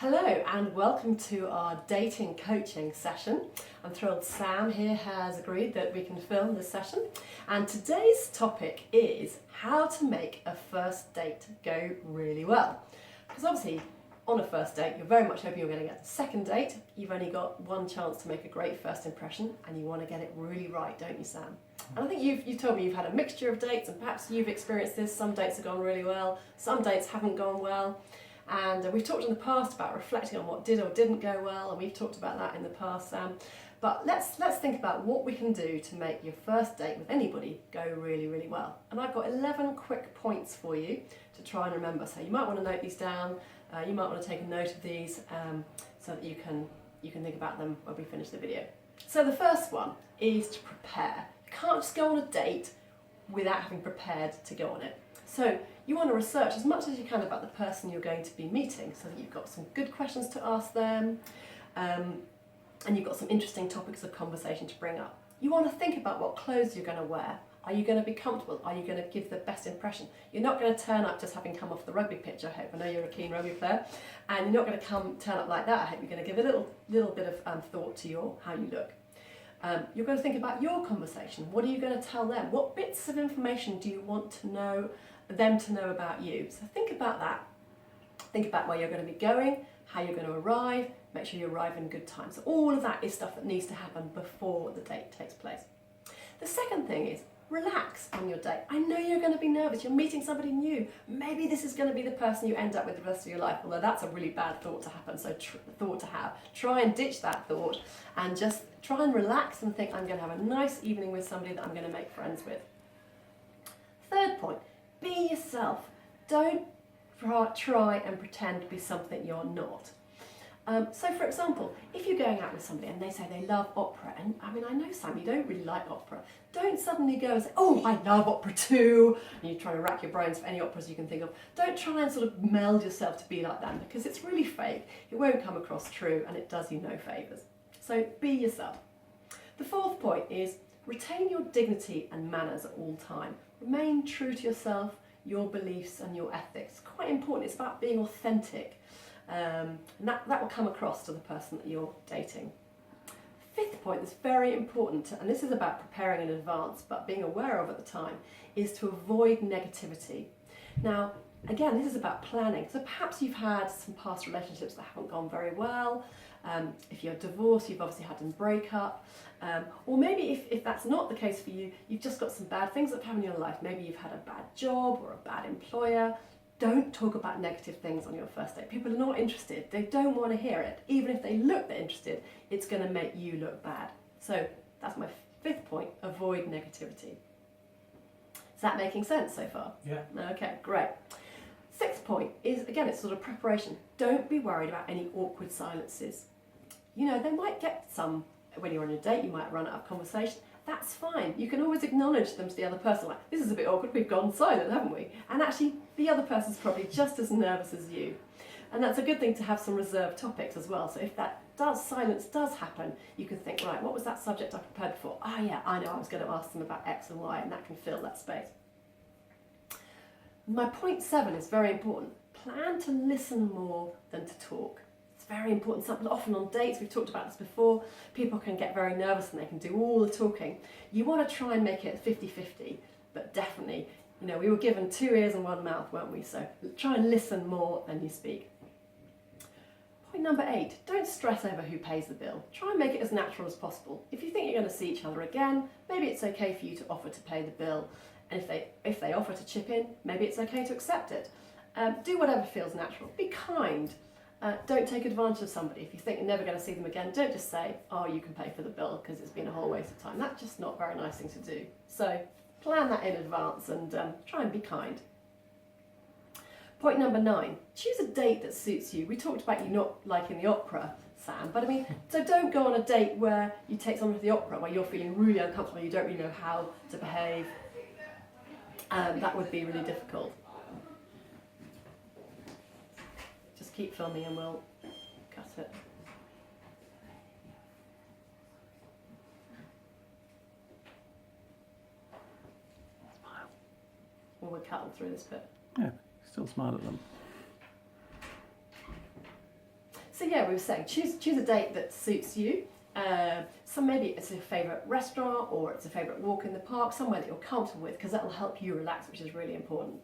Hello and welcome to our dating coaching session. I'm thrilled Sam here has agreed that we can film this session, and today's topic is how to make a first date go really well. Because obviously on a first date you're very much hoping you're going to get a second date. You've only got one chance to make a great first impression and you want to get it really right, don't you, Sam? And I think you've told me you've had a mixture of dates and perhaps you've experienced this. Some dates have gone really well, some dates haven't gone well. And we've talked in the past about reflecting on what did or didn't go well, and we've talked about that in the past, Sam. But let's think about what we can do to make your first date with anybody go really, really well. And I've got 11 quick points for you to try and remember. So you might want to note these down. You might want to take a note of these so that you can think about them when we finish the video. So the first one is to prepare. You can't just go on a date without having prepared to go on it. So you want to research as much as you can about the person you're going to be meeting so that you've got some good questions to ask them and you've got some interesting topics of conversation to bring up. You want to think about what clothes you're going to wear. Are you going to be comfortable? Are you going to give the best impression? You're not going to turn up just having come off the rugby pitch, I hope. I know you're a keen rugby player. And you're not going to turn up like that. I hope you're going to give a little bit of thought to how you look. You're going to think about your conversation. What are you going to tell them? What bits of information do you want them to know about you? So think about that. Think about where you're going to be going, how you're going to arrive, make sure you arrive in good time. So all of that is stuff that needs to happen before the date takes place. The second thing is relax on your date. I know you're going to be nervous. You're meeting somebody new. Maybe this is going to be the person you end up with the rest of your life, although that's a really bad thought to happen. So thought to have. Try and ditch that thought and just try and relax and think, I'm going to have a nice evening with somebody that I'm going to make friends with. Third point, be yourself. Don't try and pretend to be something you're not. So for example, if you're going out with somebody and they say they love opera, and I mean I know Sam, you don't really like opera, don't suddenly go and say, oh I love opera too, and you're trying to rack your brains for any operas you can think of. Don't try and sort of meld yourself to be like them because it's really fake, it won't come across true and it does you no favours. So be yourself. The fourth point is retain your dignity and manners at all time. Remain true to yourself, your beliefs and your ethics. It's quite important, it's about being authentic. And that will come across to the person that you're dating. Fifth point that's very important, and this is about preparing in advance but being aware of at the time, is to avoid negativity. Now again, this is about planning. So perhaps you've had some past relationships that haven't gone very well. If you're divorced, you've obviously had them break up. Or maybe if that's not the case for you, you've just got some bad things that have happened in your life. Maybe you've had a bad job or a bad employer. Don't talk about negative things on your first date. People are not interested. They don't want to hear it. Even if they look they're interested, it's going to make you look bad. So that's my fifth point, avoid negativity. Is that making sense so far? Yeah. Okay, great. Sixth point is, again, it's sort of preparation. Don't be worried about any awkward silences. You know, they might get some when you're on a date, you might run out of conversation. That's fine. You can always acknowledge them to the other person, like, this is a bit awkward, we've gone silent, haven't we? And actually, the other person's probably just as nervous as you. And that's a good thing to have some reserved topics as well. So if that silence does happen, you can think, right, what was that subject I prepared for? Ah, yeah, I know, I was going to ask them about X and Y, and that can fill that space. My point 7 is very important. Plan to listen more than to talk. It's very important. Often on dates, we've talked about this before, people can get very nervous and they can do all the talking. You want to try and make it 50-50, but definitely, you know, we were given 2 ears and 1 mouth, weren't we? So try and listen more than you speak. Point number 8, don't stress over who pays the bill. Try and make it as natural as possible. If you think you're going to see each other again, maybe it's okay for you to offer to pay the bill. And if they offer to chip in, maybe it's okay to accept it. Do whatever feels natural. Be kind. Don't take advantage of somebody. If you think you're never going to see them again, don't just say, oh, you can pay for the bill because it's been a whole waste of time. That's just not a very nice thing to do. So plan that in advance and try and be kind. Point number 9, choose a date that suits you. We talked about you not liking the opera, Sam, but I mean, so don't go on a date where you take someone to the opera where you're feeling really uncomfortable, you don't really know how to behave. That would be really difficult. Just keep filming and we'll cut it. Smile. Or we'll cut them through this bit. Yeah, still smile at them. So yeah, we were saying choose a date that suits you. So maybe it's a favourite restaurant or it's a favourite walk in the park, somewhere that you're comfortable with, because that will help you relax, which is really important.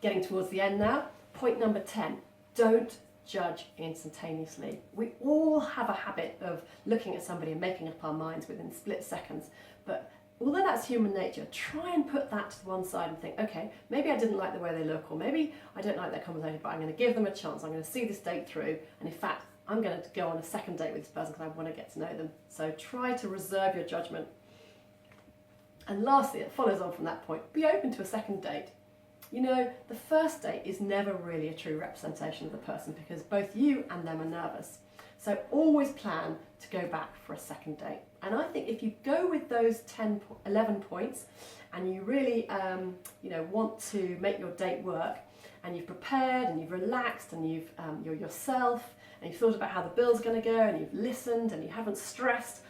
Getting towards the end now, point number 10, don't judge instantaneously. We all have a habit of looking at somebody and making up our minds within split seconds, but although that's human nature, try and put that to one side and think, okay, maybe I didn't like the way they look, or maybe I don't like their conversation, but I'm going to give them a chance. I'm going to see this date through, and in fact, I'm going to go on a second date with this person because I want to get to know them. So try to reserve your judgment. And lastly, it follows on from that point, be open to a second date. You know, the first date is never really a true representation of the person because both you and them are nervous. So always plan to go back for a second date. And I think if you go with those 11 points and you really want to make your date work, and you've prepared and you've relaxed and you're yourself and you've thought about how the bill's going to go and you've listened and you haven't stressed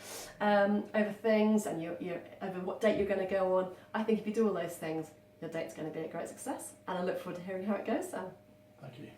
over things and you're over what date you're going to go on, I think if you do all those things, your date's going to be a great success. And I look forward to hearing how it goes, Sam. Thank you.